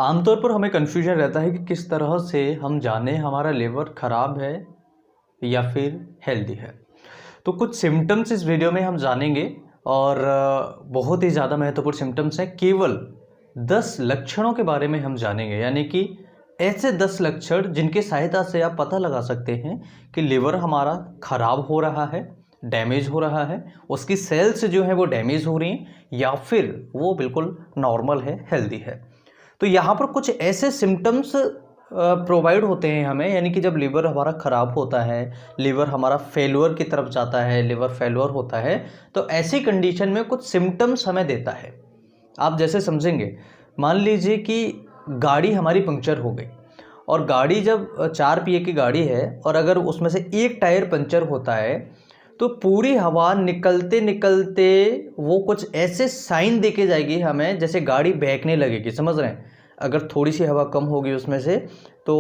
आमतौर पर हमें कन्फ्यूजन रहता है कि किस तरह से हम जाने हमारा लिवर ख़राब है या फिर हेल्दी है। तो कुछ सिम्टम्स इस वीडियो में हम जानेंगे और बहुत ही ज़्यादा महत्वपूर्ण सिम्टम्स हैं। केवल 10 लक्षणों के बारे में हम जानेंगे, यानी कि ऐसे 10 लक्षण जिनकी सहायता से आप पता लगा सकते हैं कि लिवर हमारा ख़राब हो रहा है, डैमेज हो रहा है, उसकी सेल्स जो है वो डैमेज हो रही हैं या फिर वो बिल्कुल नॉर्मल है, हेल्दी है। तो यहाँ पर कुछ ऐसे सिम्टम्स प्रोवाइड होते हैं हमें, यानी कि जब लिवर हमारा ख़राब होता है, लिवर हमारा फेल्योर की तरफ जाता है, लिवर फेल्योर होता है, तो ऐसी कंडीशन में कुछ सिम्टम्स हमें देता है। आप जैसे समझेंगे, मान लीजिए कि गाड़ी हमारी पंक्चर हो गई और गाड़ी जब 4 पहिए की गाड़ी है और अगर उसमें से एक टायर पंचर होता है तो पूरी हवा निकलते निकलते वो कुछ ऐसे साइन देके जाएगी हमें, जैसे गाड़ी बहकने लगेगी। समझ रहे हैं? अगर थोड़ी सी हवा कम होगी उसमें से तो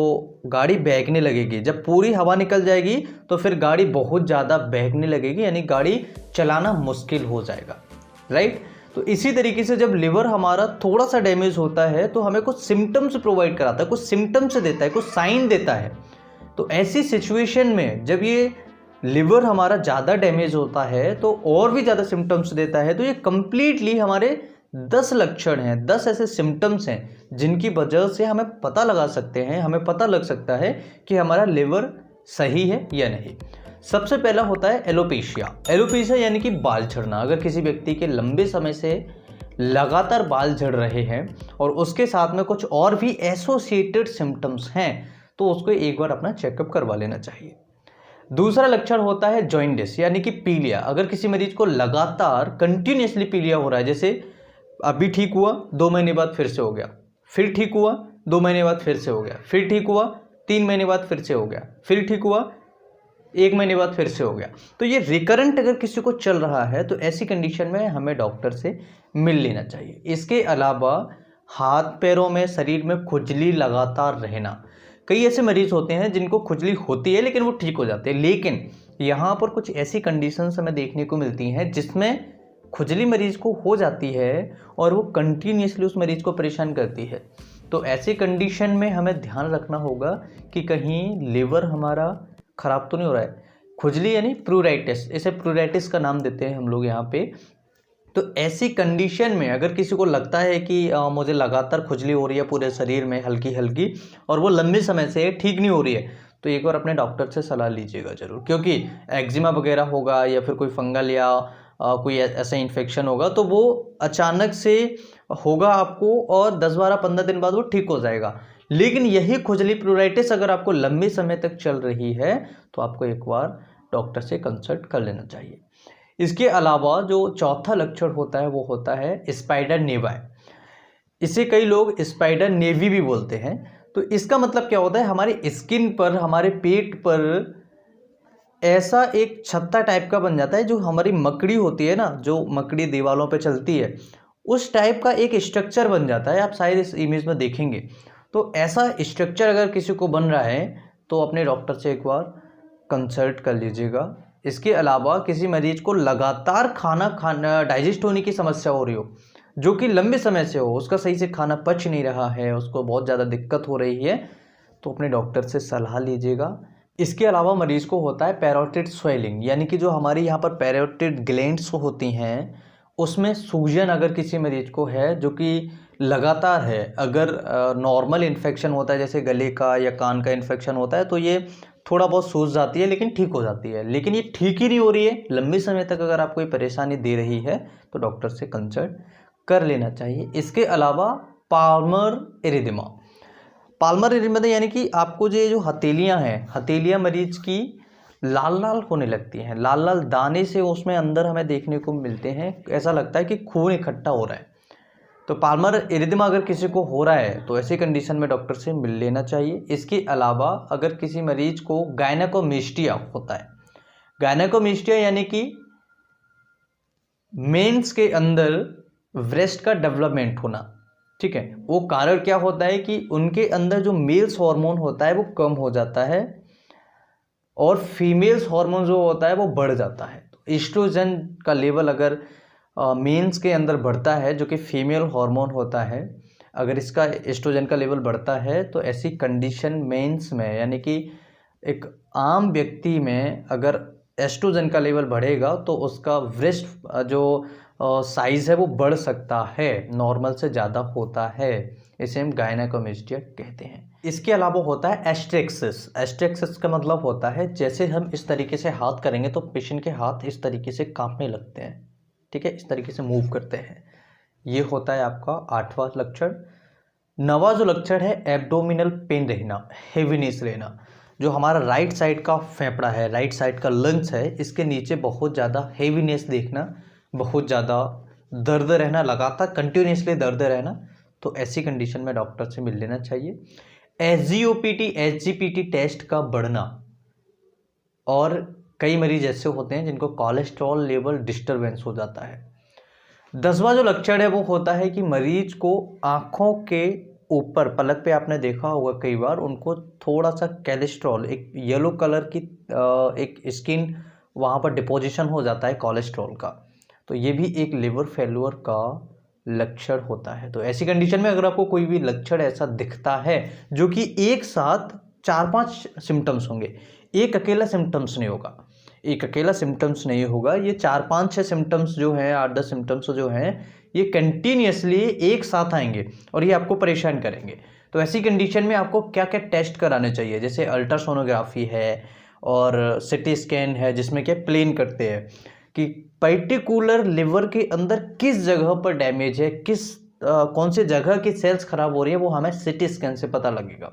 गाड़ी बहकने लगेगी। जब पूरी हवा निकल जाएगी तो फिर गाड़ी बहुत ज़्यादा बहकने लगेगी, यानी गाड़ी चलाना मुश्किल हो जाएगा। राइट? तो इसी तरीके से जब लिवर हमारा थोड़ा सा डैमेज होता है तो हमें कुछ सिम्टम्स प्रोवाइड कराता है, कुछ सिम्टम्स देता है, कुछ साइन देता है। तो ऐसी सिचुएशन में जब ये लिवर हमारा ज़्यादा डैमेज होता है तो और भी ज़्यादा सिम्टम्स देता है। तो ये कंप्लीटली हमारे 10 लक्षण हैं, 10 ऐसे सिम्टम्स हैं जिनकी वजह से हमें पता लगा सकते हैं, हमें पता लग सकता है कि हमारा लिवर सही है या नहीं। सबसे पहला होता है एलोपेशिया। एलोपेशिया यानी कि बाल झड़ना। अगर किसी व्यक्ति के लंबे समय से लगातार बाल झड़ रहे हैं और उसके साथ में कुछ और भी एसोसिएटेड सिम्टम्स हैं तो उसको एक बार अपना चेकअप करवा लेना चाहिए। दूसरा लक्षण होता है जॉइंडिस यानी कि पीलिया। अगर किसी मरीज को लगातार कंटिन्यूसली पीलिया हो रहा है, जैसे अभी ठीक हुआ 2 महीने बाद फिर से हो गया, फिर ठीक हुआ 2 महीने बाद फिर से हो गया, फिर ठीक हुआ 3 महीने बाद फिर से हो गया, फिर ठीक हुआ 1 महीने बाद फिर से हो गया, तो ये रिकरेंट अगर किसी को चल रहा है तो ऐसी कंडीशन में हमें डॉक्टर से मिल लेना चाहिए। इसके अलावा हाथ पैरों में, शरीर में खुजली लगातार रहना। कई ऐसे मरीज होते हैं जिनको खुजली होती है लेकिन वो ठीक हो जाते हैं, लेकिन यहाँ पर कुछ ऐसी कंडीशंस हमें देखने को मिलती हैं जिसमें खुजली मरीज को हो जाती है और वो कंटिन्यूसली उस मरीज को परेशान करती है। तो ऐसी कंडीशन में हमें ध्यान रखना होगा कि कहीं लिवर हमारा ख़राब तो नहीं हो रहा है। खुजली यानी प्रूराइटिस, इसे प्रूराइटिस का नाम देते हैं हम लोग यहाँ पे। तो ऐसी कंडीशन में अगर किसी को लगता है कि मुझे लगातार खुजली हो रही है पूरे शरीर में हल्की हल्की और वो लंबे समय से ठीक नहीं हो रही है, तो एक बार अपने डॉक्टर से सलाह लीजिएगा ज़रूर, क्योंकि एक्जिमा वगैरह होगा या फिर कोई फंगल या कोई ऐसा इन्फेक्शन होगा तो वो अचानक से होगा आपको और 10-12-15 दिन बाद वो ठीक हो जाएगा। लेकिन यही खुजली प्रूराइटिस अगर आपको लंबे समय तक चल रही है तो आपको एक बार डॉक्टर से कंसल्ट कर लेना चाहिए। इसके अलावा जो चौथा लक्षण होता है वो होता है स्पाइडर नेवाई। इसे कई लोग स्पाइडर नेवी भी बोलते हैं। तो इसका मतलब क्या होता है, हमारी स्किन पर, हमारे पेट पर ऐसा एक छत्ता टाइप का बन जाता है, जो हमारी मकड़ी होती है ना, जो मकड़ी दीवारों पे चलती है, उस टाइप का एक स्ट्रक्चर बन जाता है। आप शायद इस इमेज में देखेंगे। तो ऐसा स्ट्रक्चर अगर किसी को बन रहा है तो अपने डॉक्टर से एक बार कंसल्ट कर लीजिएगा। इसके अलावा किसी मरीज को लगातार खाना डाइजेस्ट होने की समस्या हो रही हो, जो कि लंबे समय से हो, उसका सही से खाना पच नहीं रहा है, उसको बहुत ज़्यादा दिक्कत हो रही है, तो अपने डॉक्टर से सलाह लीजिएगा। इसके अलावा मरीज को होता है पैरोटिड स्वेलिंग, यानी कि जो हमारी यहाँ पर पैरोटिड ग्लैंड्स होती हैं उसमें सूजन अगर किसी मरीज को है जो कि लगातार है। अगर नॉर्मल इन्फेक्शन होता है जैसे गले का या कान का इन्फेक्शन होता है तो ये थोड़ा बहुत सूज जाती है लेकिन ठीक हो जाती है, लेकिन ये ठीक ही नहीं हो रही है, लंबे समय तक अगर आपको ये परेशानी दे रही है तो डॉक्टर से कंसल्ट कर लेना चाहिए। इसके अलावा पाल्मर इरिथेमा। पाल्मर इरिथेमा यानी कि आपको जो हथेलियाँ हैं, हथेलियाँ मरीज की लाल लाल होने लगती हैं, लाल लाल दाने से उसमें अंदर हमें देखने को मिलते हैं, ऐसा लगता है कि खून इकट्ठा हो रहा है। तो पाल्मर इरिथेमा अगर किसी को हो रहा है तो ऐसी कंडीशन में डॉक्टर से मिल लेना चाहिए। इसके अलावा अगर किसी मरीज को गायनेकोमेस्टिया होता है, गायनेकोमेस्टिया यानी कि मेंस के अंदर ब्रेस्ट का डेवलपमेंट होना, ठीक है, वो कारण क्या होता है कि उनके अंदर जो मेल्स हार्मोन होता है वो कम हो जाता है और फीमेल्स हार्मोन जो होता है वो बढ़ जाता है। तो एस्ट्रोजन का लेवल अगर मेंस के अंदर बढ़ता है, जो कि फीमेल हार्मोन होता है, अगर इसका एस्ट्रोजन का लेवल बढ़ता है तो ऐसी कंडीशन मेंस में, यानी कि एक आम व्यक्ति में अगर एस्ट्रोजन का लेवल बढ़ेगा तो उसका ब्रेस्ट जो साइज़ है वो बढ़ सकता है, नॉर्मल से ज़्यादा होता है। इसे हम गायनेकोमेस्टिया कहते हैं। इसके अलावा होता है एस्ट्रेक्सिस। एस्ट्रेक्सिस का मतलब होता है जैसे हम इस तरीके से हाथ करेंगे तो पेशेंट के हाथ इस तरीके से कांपने लगते हैं, ठीक है, इस तरीके से मूव करते हैं। ये होता है आपका 8वां लक्षण। 9वां जो लक्षण है एब्डोमिनल पेन रहना, हेवीनेस रहना। जो हमारा राइट साइड का फेफड़ा है, राइट साइड का लंग्स है, इसके नीचे बहुत ज़्यादा हेवीनेस देखना, बहुत ज़्यादा दर्द रहना, लगातार कंटिन्यूसली दर्द रहना, तो ऐसी कंडीशन में डॉक्टर से मिल लेना चाहिए। एसजीओपीटी, एसजीपीटी टेस्ट का बढ़ना, और कई मरीज ऐसे होते हैं जिनको कोलेस्ट्रॉल लेवल डिस्टरबेंस हो जाता है। 10वां जो लक्षण है वो होता है कि मरीज को आँखों के ऊपर पलक पे आपने देखा होगा कई बार, उनको थोड़ा सा कोलेस्ट्रॉल, एक येलो कलर की एक स्किन वहाँ पर डिपोजिशन हो जाता है कोलेस्ट्रॉल का, तो ये भी एक लिवर फेल्योर का लक्षण होता है। तो ऐसी कंडीशन में अगर आपको कोई भी लक्षण ऐसा दिखता है जो कि एक साथ 4-5 सिम्टम्स होंगे, एक अकेला सिम्टम्स नहीं होगा, एक अकेला सिम्टम्स नहीं होगा, ये 4-5-6 सिम्टम्स जो हैं, 8-10 सिम्टम्स जो हैं, ये कंटिन्यूसली एक साथ आएंगे और ये आपको परेशान करेंगे। तो ऐसी कंडीशन में आपको क्या क्या टेस्ट कराने चाहिए, जैसे अल्ट्रासोनोग्राफी है और सिटी स्कैन है, जिसमें क्या प्लेन करते हैं कि पर्टिकुलर लिवर के अंदर किस जगह पर डैमेज है, कौन से जगह की सेल्स खराब हो रही है, वो हमें सिटी स्कैन से पता लगेगा।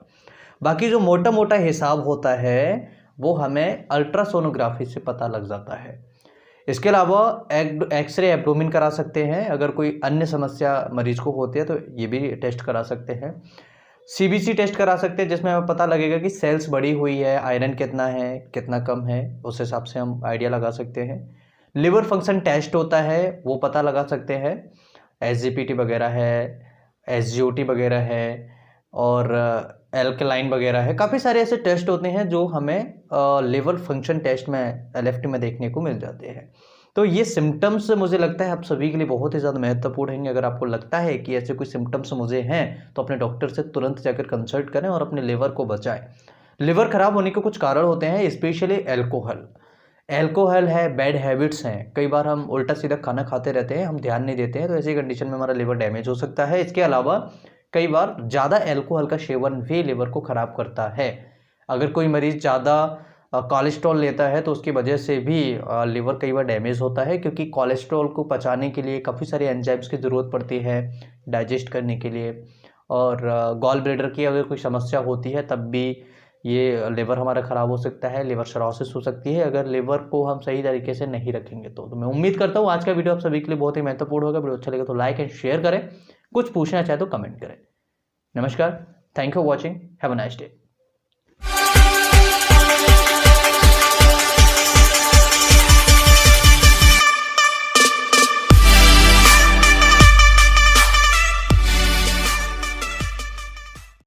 बाकी जो मोटा मोटा हिसाब होता है वो हमें अल्ट्रासोनोग्राफी से पता लग जाता है। इसके अलावा एक्सरे एब्डोमेन करा सकते हैं, अगर कोई अन्य समस्या मरीज को होती है तो ये भी टेस्ट करा सकते हैं। सीबीसी टेस्ट करा सकते हैं, जिसमें हमें पता लगेगा कि सेल्स बढ़ी हुई है, आयरन कितना है, कितना कम है, उस हिसाब से हम आइडिया लगा सकते हैं। लिवर फंक्शन टेस्ट होता है, वो पता लगा सकते हैं, एसजीपीटी वगैरह है, एसजीओटी वगैरह है, और एल्कलाइन वगैरह है। काफ़ी सारे ऐसे टेस्ट होते हैं जो हमें लिवर फंक्शन टेस्ट में एलएफटी में देखने को मिल जाते हैं। तो ये सिम्टम्स मुझे लगता है आप सभी के लिए बहुत ही ज़्यादा महत्वपूर्ण हैं। अगर आपको लगता है कि ऐसे कोई सिम्टम्स मुझे हैं तो अपने डॉक्टर से तुरंत जाकर कंसल्ट करें और अपने लिवर को बचाएं। लिवर खराब होने के कुछ कारण होते हैं, स्पेशली एल्कोहल है, बैड हैबिट्स हैं, कई बार हम उल्टा सीधा खाना खाते रहते हैं, हम ध्यान नहीं देते हैं, तो ऐसी कंडीशन में हमारा लिवर डैमेज हो सकता है। इसके अलावा कई बार ज़्यादा एल्कोहल का सेवन भी लिवर को ख़राब करता है। अगर कोई मरीज़ ज़्यादा कोलेस्ट्रॉल लेता है तो उसकी वजह से भी लिवर कई बार डैमेज होता है, क्योंकि कोलेस्ट्रॉल को पचाने के लिए काफ़ी सारे एंजाइम्स की ज़रूरत पड़ती है डाइजेस्ट करने के लिए। और गॉल ब्लैडर की अगर कोई समस्या होती है तब भी ये लिवर हमारा ख़राब हो सकता है, लिवर सिरोसिस हो सकती है अगर लिवर को हम सही तरीके से नहीं रखेंगे तो मैं उम्मीद करता हूँ आज का वीडियो आप सभी के लिए बहुत ही महत्वपूर्ण होगा। वीडियो अच्छा लगे तो लाइक एंड शेयर करें, कुछ पूछना चाहे तो कमेंट करें। नमस्कार, thank you for watching, have a nice day.